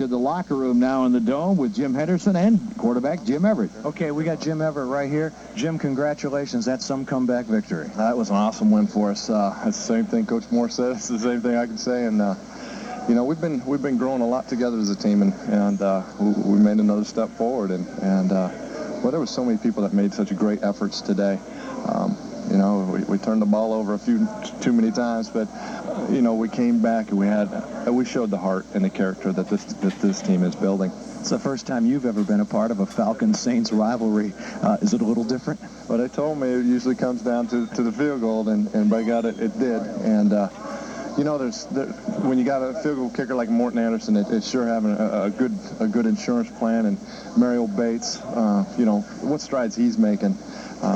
to the locker room now in the Dome with Jim Henderson and quarterback Jim Everett. Okay, we got Jim Everett right here. Jim, congratulations. That's some comeback victory. That was an awesome win for us. It's the same thing Coach Moore said. It's the same thing I can say. And, you know, we've been growing a lot together as a team, and we made another step forward. Well, there were so many people that made such great efforts today. You know, we turned the ball over a few too many times, but you know, we came back and we showed the heart and the character that this team is building. It's the first time you've ever been a part of a Falcons-Saints rivalry. Is it a little different? Well, they told me it usually comes down to the field goal, and by God, it did. And you know, when you got a field goal kicker like Morton Anderson, it's sure having a good insurance plan. And Mario Bates, you know, what strides he's making.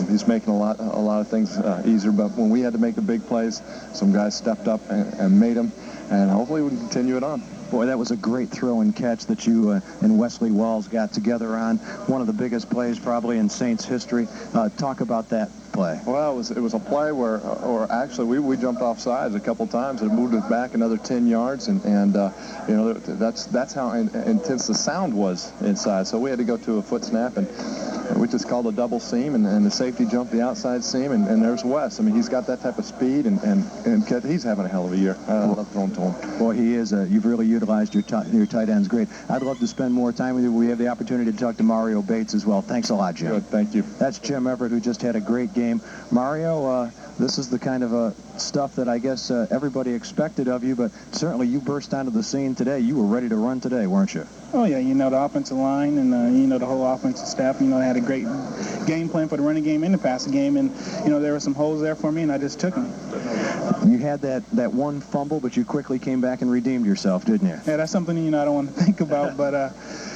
He's making a lot of things easier. But when we had to make the big plays, some guys stepped up and made them. And hopefully we can continue it on. Boy, that was a great throw and catch that you and Wesley Walls got together on. One of the biggest plays probably in Saints history. Talk about that play. Well, it was a play where actually we jumped off sides a couple times and moved it back another 10 yards, and you know, that's how intense the sound was inside. So we had to go to a foot snap, and we just called a double seam, and the safety jumped the outside seam, and there's Wes. I mean, he's got that type of speed, and he's having a hell of a year. I love throwing to him. Boy, he is. You've really utilized your tight ends great. I'd love to spend more time with you. We have the opportunity to talk to Mario Bates as well. Thanks a lot, Jim. Good, thank you. That's Jim Everett, who just had a great game. Mario, this is the kind of stuff that I guess everybody expected of you, but certainly you burst onto the scene today. You were ready to run today, weren't you? Oh, yeah, you know, the offensive line and, you know, the whole offensive staff, you know, had a great game plan for the running game and the passing game, and, you know, there were some holes there for me, and I just took them. You had that one fumble, but you quickly came back and redeemed yourself, didn't you? Yeah, that's something, you know, I don't want to think about, but,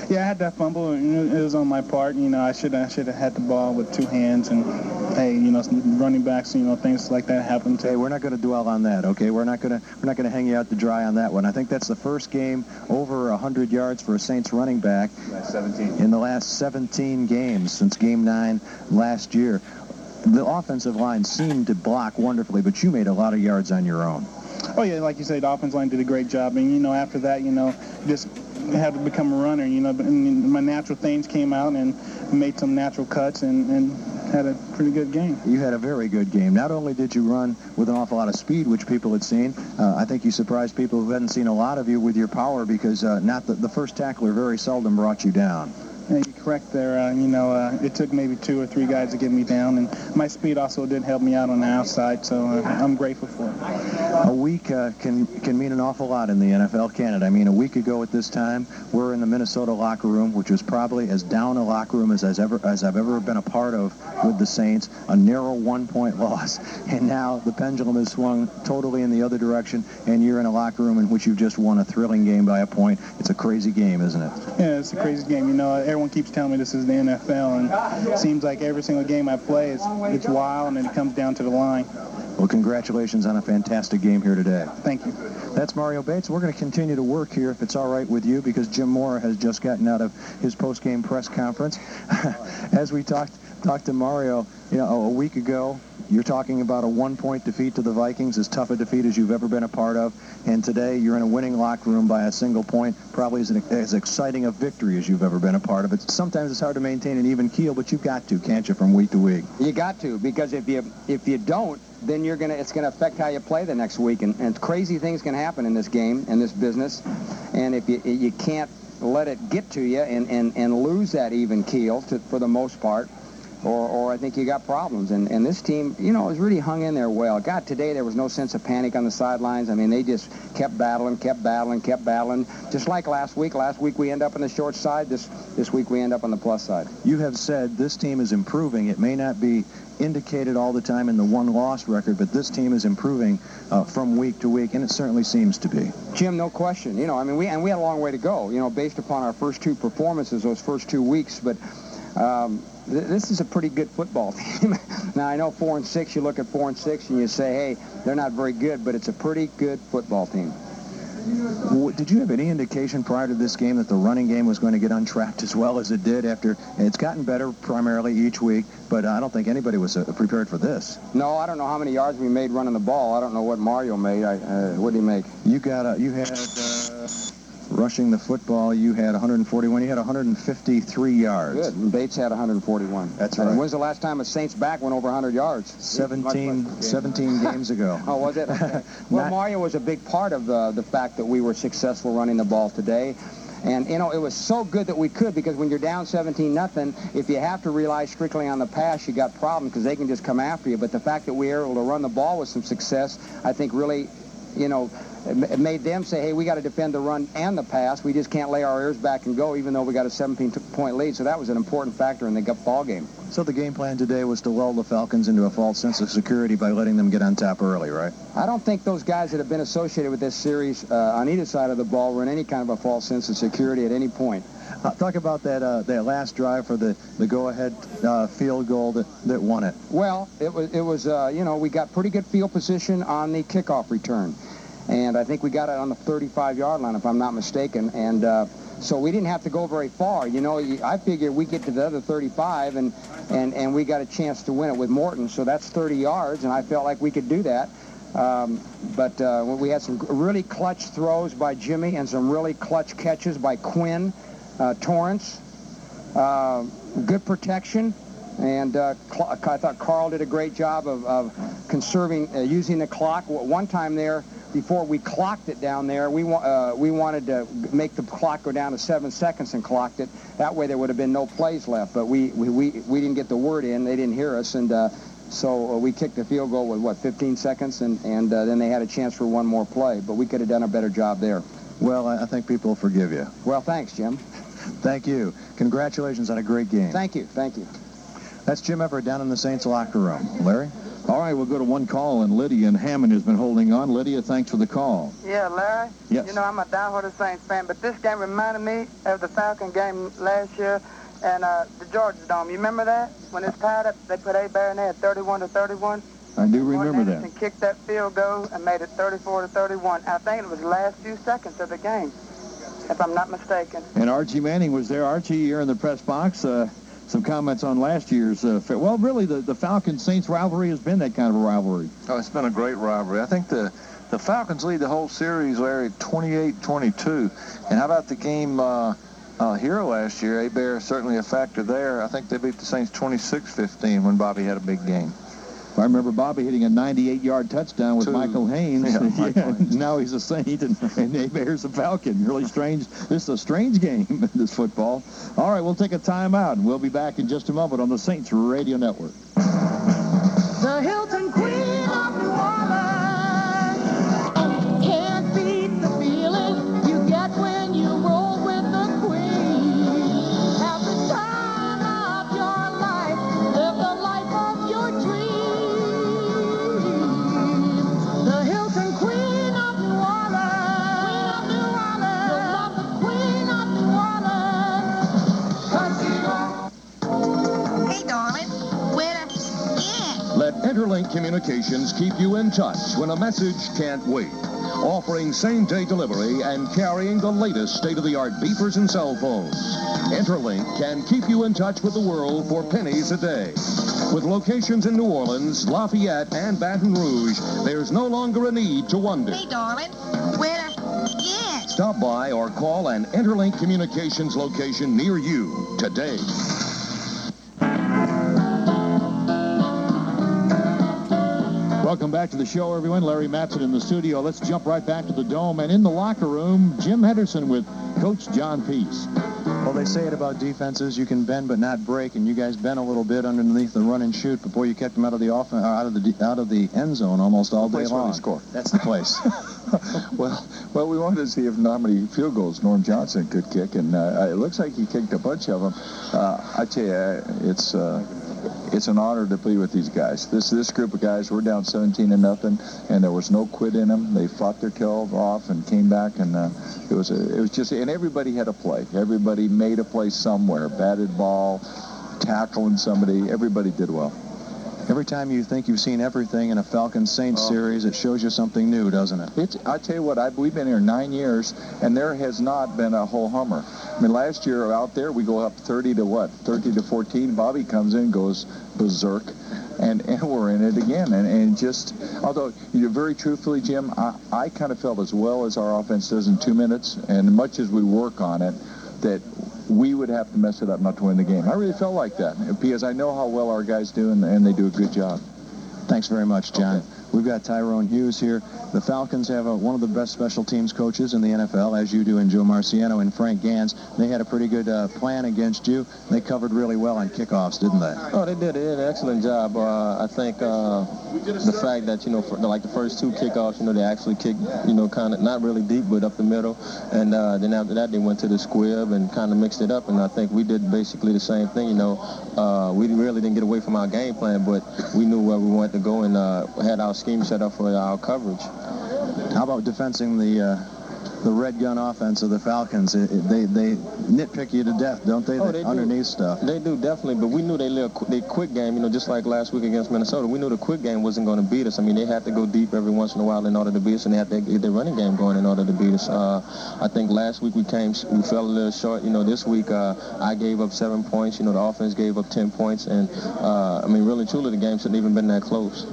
yeah, I had that fumble, and it was on my part. You know, I should have had the ball with two hands, and, hey, you know, running backs, you know, things like that happen too. Hey, we're not going to dwell on that, okay? We're not going to hang you out to dry on that one. I think that's the first game over 100 yards for a Saints running back 17. in the last 17 games since Game 9 last year. The offensive line seemed to block wonderfully, but you made a lot of yards on your own. Oh, yeah, like you said, the offensive line did a great job. And, you know, after that, you know, just had to become a runner, you know. And my natural things came out and made some natural cuts and had a pretty good game. You had a very good game. Not only did you run with an awful lot of speed, which people had seen, I think you surprised people who hadn't seen a lot of you with your power, because the first tackler very seldom brought you down. Yeah, you're correct there. You know, it took maybe 2 or 3 guys to get me down, and my speed also did help me out on the outside, so I'm grateful for it. A week can mean an awful lot in the NFL, can't it? I mean, a week ago at this time, we're in the Minnesota locker room, which was probably as down a locker room as I've ever been a part of with the Saints, a narrow 1-point loss, and now the pendulum has swung totally in the other direction, and you're in a locker room in which you've just won a thrilling game by a point. It's a crazy game, isn't it? Yeah, it's a crazy game. You know, everyone keeps telling me this is the NFL, and it seems like every single game I play, it's wild, and then it comes down to the line. Well, congratulations on a fantastic game here today. Thank you. That's Mario Bates. We're going to continue to work here, if it's all right with you, because Jim Mora has just gotten out of his post-game press conference. As we talked to Mario, you know, a week ago, you're talking about a 1-point defeat to the Vikings, as tough a defeat as you've ever been a part of. And today, you're in a winning locker room by a single point, probably as exciting a victory as you've ever been a part of it. Sometimes it's hard to maintain an even keel, but you've got to, can't you, from week to week? You got to, because if you don't, then it's gonna affect how you play the next week, and crazy things can happen in this game, in this business, and if you can't let it get to you and lose that even keel for the most part, or I think you got problems. And this team, you know, has really hung in there well. God, today there was no sense of panic on the sidelines. I mean, they just kept battling. Just like last week. Last week we end up on the short side. This week we end up on the plus side. You have said this team is improving. It may not be indicated all the time in the one-loss record, but this team is improving from week to week, and it certainly seems to be. Jim, no question. You know, I mean, we had a long way to go, you know, based upon our first 2 performances, those first 2 weeks, but this is a pretty good football team. Now, I know 4-6, you look at 4-6 and you say, hey, they're not very good, but it's a pretty good football team. Did you have any indication prior to this game that the running game was going to get untrapped as well as it did after? It's gotten better primarily each week, but I don't think anybody was prepared for this. No, I don't know how many yards we made running the ball. I don't know what Mario made. What did he make? You had Rushing the football, you had 141. You had 153 yards. Good. And Bates had 141. That's right. When's the last time a Saints back went over 100 yards? 17 games ago. Oh, was it? Okay. Well, Mario was a big part of the fact that we were successful running the ball today. And, you know, it was so good that we could, because when you're down 17-0, if you have to rely strictly on the pass, you got problems because they can just come after you. But the fact that we were able to run the ball with some success, I think really, you know, it made them say, hey, we got to defend the run and the pass. We just can't lay our ears back and go, even though we got a 17-point lead. So that was an important factor in the ball game. So the game plan today was to lull the Falcons into a false sense of security by letting them get on top early, right? I don't think those guys that have been associated with this series on either side of the ball were in any kind of a false sense of security at any point. Talk about that last drive for the go-ahead field goal that won it. Well, it was you know, we got pretty good field position on the kickoff return. And I think we got it on the 35-yard line, if I'm not mistaken. And so we didn't have to go very far. You know, I figured we get to the other 35, and we got a chance to win it with Morton. So that's 30 yards, and I felt like we could do that. But we had some really clutch throws by Jimmy and some really clutch catches by Quinn, Torrance. Good protection. And I thought Carl did a great job of conserving, using the clock. One time there, before we clocked it down there, we wanted to make the clock go down to 7 seconds and clocked it. That way there would have been no plays left. But we didn't get the word in. They didn't hear us. And so we kicked the field goal with, what, 15 seconds? And then they had a chance for one more play. But we could have done a better job there. Well, I think people will forgive you. Well, thanks, Jim. Thank you. Congratulations on a great game. Thank you. Thank you. That's Jim Everett down in the Saints locker room. Larry? All right, we'll go to one call, and Lydia in Hammond has been holding on. Lydia, thanks for the call. Yeah, Larry? Yes. You know, I'm a diehard Saints fan, but this game reminded me of the Falcon game last year and the Georgia Dome. You remember that? When it's tied up, they put A-Bear in there at 31-31. I do remember Martin that. Anderson kicked that field goal and made it 34-31. I think it was the last few seconds of the game, if I'm not mistaken. And Archie Manning was there. Archie, you're in the press box. Some comments on last year's well, really, the Falcons-Saints rivalry has been that kind of a rivalry. Oh, it's been a great rivalry. I think the Falcons lead the whole series, Larry, 28-22. And how about the game here last year? A-Bear certainly a factor there. I think they beat the Saints 26-15 when Bobby had a big game. I remember Bobby hitting a 98-yard touchdown with Michael Haynes. Yeah, Michael Haynes. Now he's a Saint, and A-Bear's a Falcon. Really strange. This is a strange game, this football. All right, we'll take a timeout, and we'll be back in just a moment on the Saints Radio Network. The Hilton Queen of New Orleans can't beat the feeling you get when you roll with the Queen. Have the time of your life, live the life of your dreams. The Hilton Queen of New Orleans, you'll love the Queen of New Orleans. Hey, darling, where Let Interlink Communications keep you in touch when a message can't wait. Offering same-day delivery and carrying the latest state-of-the-art beepers and cell phones. Interlink can keep you in touch with the world for pennies a day. With locations in New Orleans, Lafayette, and Baton Rouge, there's no longer a need to wonder. Hey, darling, where Stop by or call an Interlink Communications location near you today. Welcome back to the show, everyone. Larry Matson in the studio. Let's jump right back to the Dome. And in the locker room, Jim Henderson with Coach John Peace. Well, they say it about defenses, you can bend but not break, and you guys bent a little bit underneath the run and shoot, but boy, you kept them out of the out of the end zone almost all day long. Score. That's the place. Well, we wanted to see if how many field goals Norm Johnson could kick, and it looks like he kicked a bunch of them. I tell you, it's an honor to play with these guys. This group of guys, we're down 17-0, and there was no quit in them. They fought their tail off and came back, and it was just, and everybody had a play. Everybody made a play somewhere. Batted ball, tackling somebody. Everybody did well. Every time you think you've seen everything in a Falcons-Saints series, it shows you something new, doesn't it? I tell you what, we've been here 9 years, and there has not been a whole hummer. I mean, last year out there, we go up 30 to 14. Bobby comes in, goes berserk, and we're in it again. And just, although, very truthfully, Jim, I kind of felt as well as our offense does in 2 minutes, and much as we work on it, that we would have to mess it up not to win the game. I really felt like that because I know how well our guys do, and they do a good job. Thanks very much, John. Okay. We've got Tyrone Hughes here. The Falcons have one of the best special teams coaches in the NFL, as you do, in Joe Marciano and Frank Gans. They had a pretty good plan against you. They covered really well on kickoffs, didn't they? Oh, they did. They did an excellent job. I think the fact that, for the first 2 kickoffs, they actually kicked, kind of not really deep, but up the middle. And then after that, they went to the squib and kind of mixed it up. And I think we did basically the same thing. We really didn't get away from our game plan, but we knew where we wanted to go and had our scheme set up for our coverage. How about defensing the red gun offense of the Falcons? They nitpick you to death, don't they? They underneath stuff. They do, definitely. But we knew their quick game, just like last week against Minnesota. We knew the quick game wasn't going to beat us. I mean, they had to go deep every once in a while in order to beat us, and they had to get their running game going in order to beat us. I think last week we fell a little short. This week I gave up 7 points. The offense gave up 10 points, and really, truly, the game shouldn't even been that close.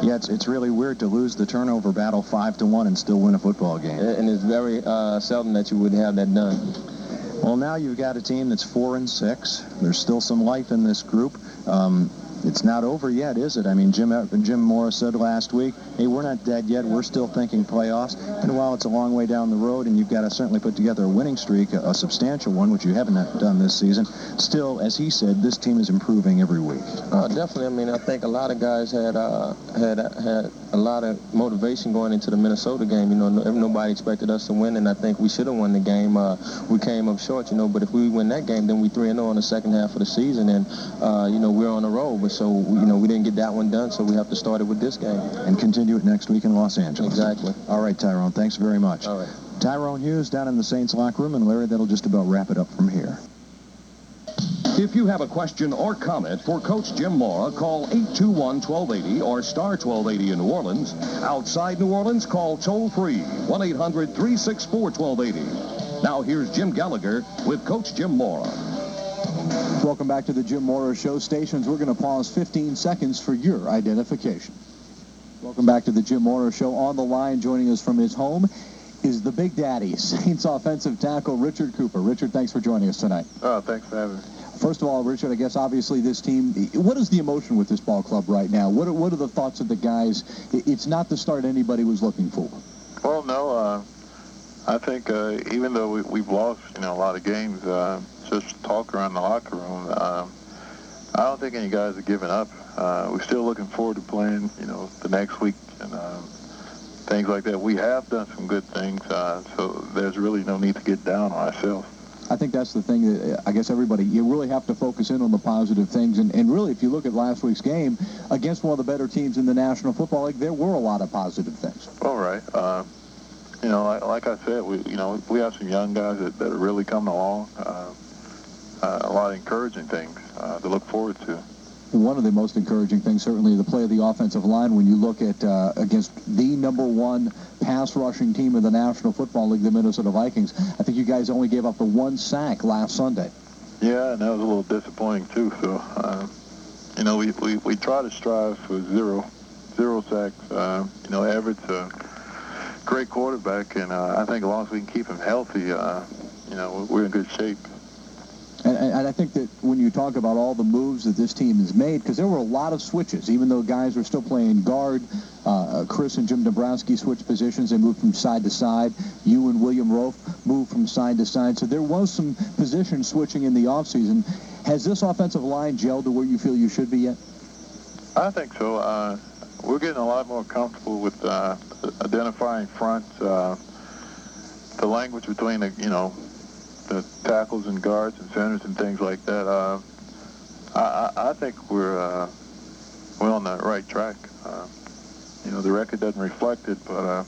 Yeah, it's really weird to lose the turnover battle 5-1 and still win a football game. And it's very seldom that you would have that done. Well, now you've got a team that's 4-6. There's still some life in this group. It's not over yet, is it? I mean, Jim Mora said last week, hey, we're not dead yet. We're still thinking playoffs. And while it's a long way down the road, and you've got to certainly put together a winning streak, a substantial one, which you haven't done this season, still, as he said, this team is improving every week. Definitely. I think a lot of guys had a lot of motivation going into the Minnesota game. Nobody expected us to win, and I think we should have won the game. We came up short, but if we win that game, then we 3-0 in the second half of the season, and we're on the roll. But so we didn't get that one done, so we have to start it with this game and continue it next week in Los Angeles. Exactly. All right, Tyrone. Thanks very much. All right. Tyrone Hughes down in the Saints locker room, and Larry, that'll just about wrap it up from here. If you have a question or comment for Coach Jim Mora, call 821-1280 or star 1280 in New Orleans. Outside New Orleans, call toll-free 1-800-364-1280. Now here's Jim Gallager with Coach Jim Mora. Welcome back to the Jim Mora Show stations. We're going to pause 15 seconds for your identification. Welcome back to the Jim Mora Show. On the line, joining us from his home, is the Big Daddy, Saints offensive tackle Richard Cooper. Richard, thanks for joining us tonight. Thanks for having me. First of all, Richard, I guess obviously this team, what is the emotion with this ball club right now? What are the thoughts of the guys? It's not the start anybody was looking for. Well, no, I think even though we've lost, a lot of games, just talk around the locker room, I don't think any guys are giving up. We're still looking forward to playing, the next week and things like that. We have done some good things, so there's really no need to get down on ourselves. I think that's the thing that I guess everybody, you really have to focus in on the positive things. And really, if you look at last week's game against one of the better teams in the National Football League, there were a lot of positive things. All right. Like I said, we have some young guys that are really coming along. A lot of encouraging things to look forward to. One of the most encouraging things, certainly, the play of the offensive line. When you look at against the #1 pass rushing team in the National Football League, the Minnesota Vikings, I think you guys only gave up the 1 sack last Sunday. Yeah, and that was a little disappointing too. So, we try to strive for zero sacks. Everett's a great quarterback, and I think as long as we can keep him healthy, we're in good shape. And I think that when you talk about all the moves that this team has made, because there were a lot of switches, even though guys were still playing guard, Chris and Jim Dombrowski switched positions. They moved from side to side. You and William Rofe moved from side to side. So there was some position switching in the offseason. Has this offensive line gelled to where you feel you should be yet? I think so. We're getting a lot more comfortable with identifying fronts, the language between the tackles and guards and centers and things like that. I think we're on the right track. The record doesn't reflect it, but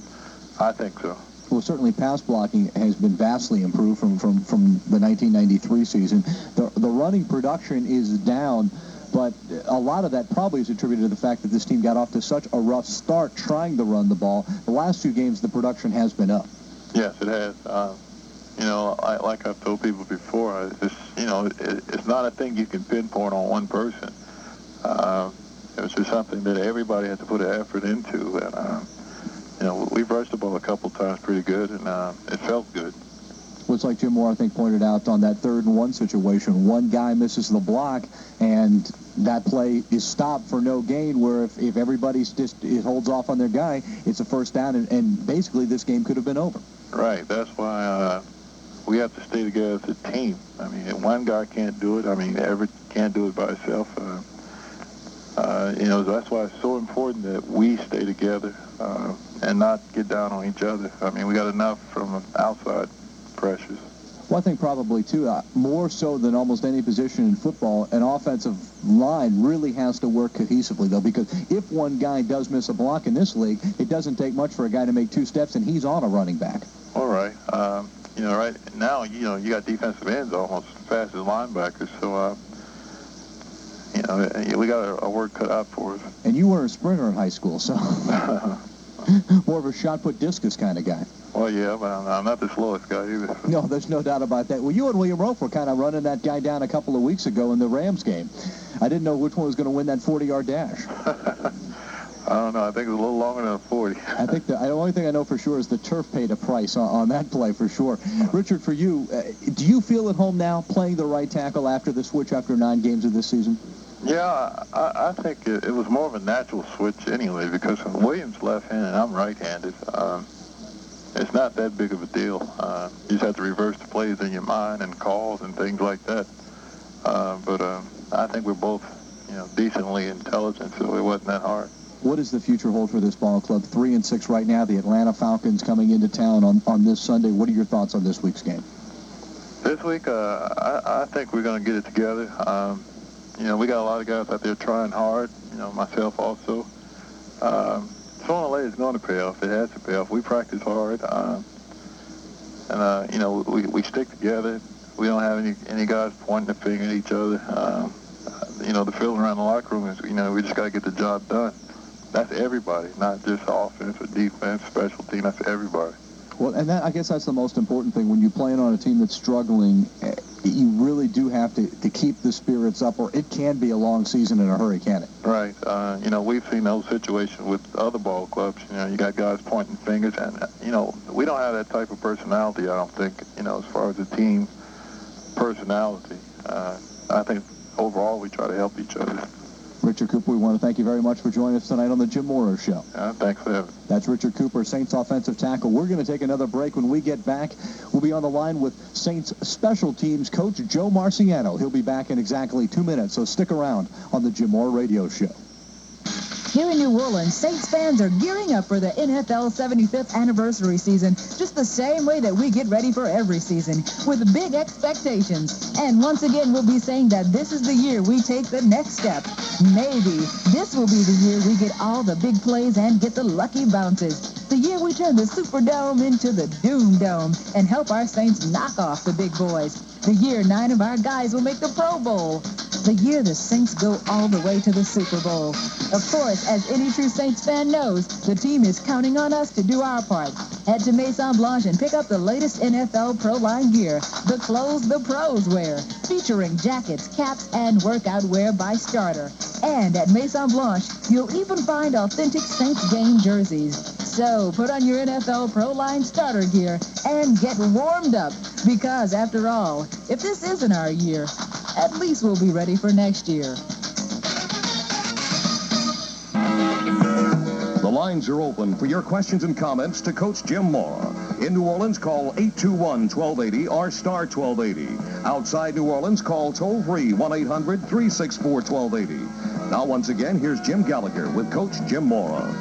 I think so. Well, certainly pass blocking has been vastly improved from the 1993 season. The running production is down, but a lot of that probably is attributed to the fact that this team got off to such a rough start trying to run the ball. The last 2 games, the production has been up. Yes, it has. like I've told people before, it's not a thing you can pinpoint on one person. It was just something that everybody had to put an effort into, and we rushed the ball a couple times pretty good, and it felt good. Looks like Jim Mora, I think, pointed out on that 3rd and 1 situation, one guy misses the block, and that play is stopped for no gain, where if everybody's just holds off on their guy, it's a first down, and basically this game could have been over. Right. That's why we have to stay together as a team. I mean, one guy can't do it. I mean, Everett can't do it by himself. That's why it's so important that we stay together and not get down on each other. I mean, we got enough from outside pressures. Well, I think probably, too, more so than almost any position in football, an offensive line really has to work cohesively, though, because if one guy does miss a block in this league, it doesn't take much for a guy to make 2 steps, and he's on a running back. All right. Right now, you got defensive ends almost as fast as linebackers, so, we got our work cut out for us. And you were a sprinter in high school, so more of a shot-put discus kind of guy. Well, yeah, but I'm not the slowest guy either. No, there's no doubt about that. Well, you and William Rope were kind of running that guy down a couple of weeks ago in the Rams game. I didn't know which one was going to win that 40-yard dash. I don't know. I think it was a little longer than a 40. I think the only thing I know for sure is the turf paid a price on that play for sure. Richard, for you, do you feel at home now playing the right tackle after the switch after 9 games of this season? Yeah, I think it was more of a natural switch anyway, because Williams left-handed and I'm right-handed. It's not that big of a deal. You just have to reverse the plays in your mind and calls and things like that. But I think we're both, decently intelligent, so it wasn't that hard. What does the future hold for this ball club? 3-6 right now. The Atlanta Falcons coming into town on this Sunday. What are your thoughts on this week's game? This week, I think we're going to get it together. We got a lot of guys out there trying hard, myself also. Sooner or later it's going to pay off. It has to pay off. We practice hard, and we stick together. We don't have any guys pointing the finger at each other. The feeling around the locker room is, we just got to get the job done. That's everybody, not just offense or defense, special team. That's everybody. Well, and I guess that's the most important thing. When you're playing on a team that's struggling, you really do have to keep the spirits up, or it can be a long season in a hurry, can it? Right. We've seen those situations with other ball clubs. You got guys pointing fingers, and, we don't have that type of personality, I don't think, as far as the team personality. I think overall we try to help each other. Richard Cooper, we want to thank you very much for joining us tonight on the Jim Mora Show. Thanks for having me. That's Richard Cooper, Saints offensive tackle. We're going to take another break. When we get back, we'll be on the line with Saints special teams coach Joe Marciano. He'll be back in exactly 2 minutes, so stick around on the Jim Mora Radio Show. Here in New Orleans, Saints fans are gearing up for the NFL 75th anniversary season, just the same way that we get ready for every season, with big expectations. And once again, we'll be saying that this is the year we take the next step. Maybe this will be the year we get all the big plays and get the lucky bounces. The year we turn the Superdome into the Doom Dome and help our Saints knock off the big boys. The year 9 of our guys will make the Pro Bowl. The year the Saints go all the way to the Super Bowl. Of course, as any true Saints fan knows, the team is counting on us to do our part. Head to Maison Blanche and pick up the latest NFL Pro Line gear, the clothes the pros wear, featuring jackets, caps, and workout wear by Starter. And at Maison Blanche, you'll even find authentic Saints game jerseys. So put on your NFL Pro Line starter gear and get warmed up, because after all, if this isn't our year, at least we'll be ready for next year. The lines are open for your questions and comments to Coach Jim Mora. In New Orleans, call 821-1280 or star 1280. Outside New Orleans, call toll-free 1-800-364-1280. Now, once again, here's Jim Gallager with Coach Jim Mora.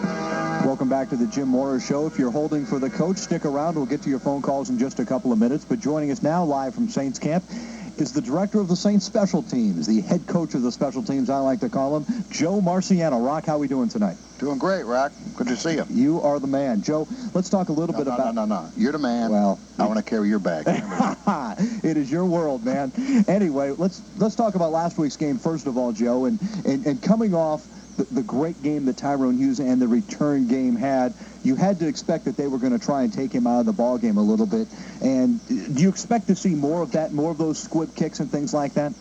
Welcome back to the Jim Mora Show. If you're holding for the coach, stick around. We'll get to your phone calls in just a couple of minutes. But joining us now live from Saints camp is the director of the Saints special teams, the head coach of the special teams, I like to call him, Joe Marciano. Rock, how are we doing tonight? Doing great, Rock. Good to see you. You are the man. Joe, let's talk a little bit about... No. You're the man. Well, I want to carry your bag. It is your world, man. Anyway, let's talk about last week's game first of all, Joe, and coming off the great game that Tyrone Hughes and the return game had. you had to expect that they were going to try and take him out of the ball game a little bit. And do you expect to see more of that, more of those squib kicks and things like that?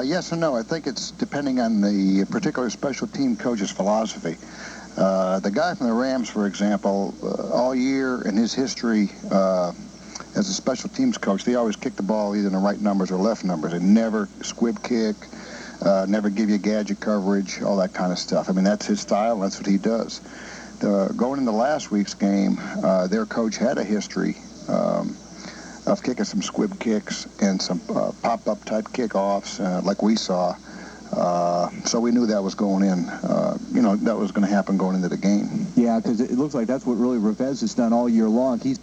Yes and no. I think it's depending on the particular special team coach's philosophy. The guy from the Rams, for example, all year in his history as a special teams coach, they always kick the ball either in the right numbers or left numbers. They never squib kick, never give you gadget coverage, all that kind of stuff. I mean, that's his style. That's what he does. Going into last week's game, their coach had a history of kicking some squib kicks and some pop-up type kickoffs like we saw. So we knew that was going in, that was going to happen going into the game. Yeah, because it looks like that's what really Rivez has done all year long. He's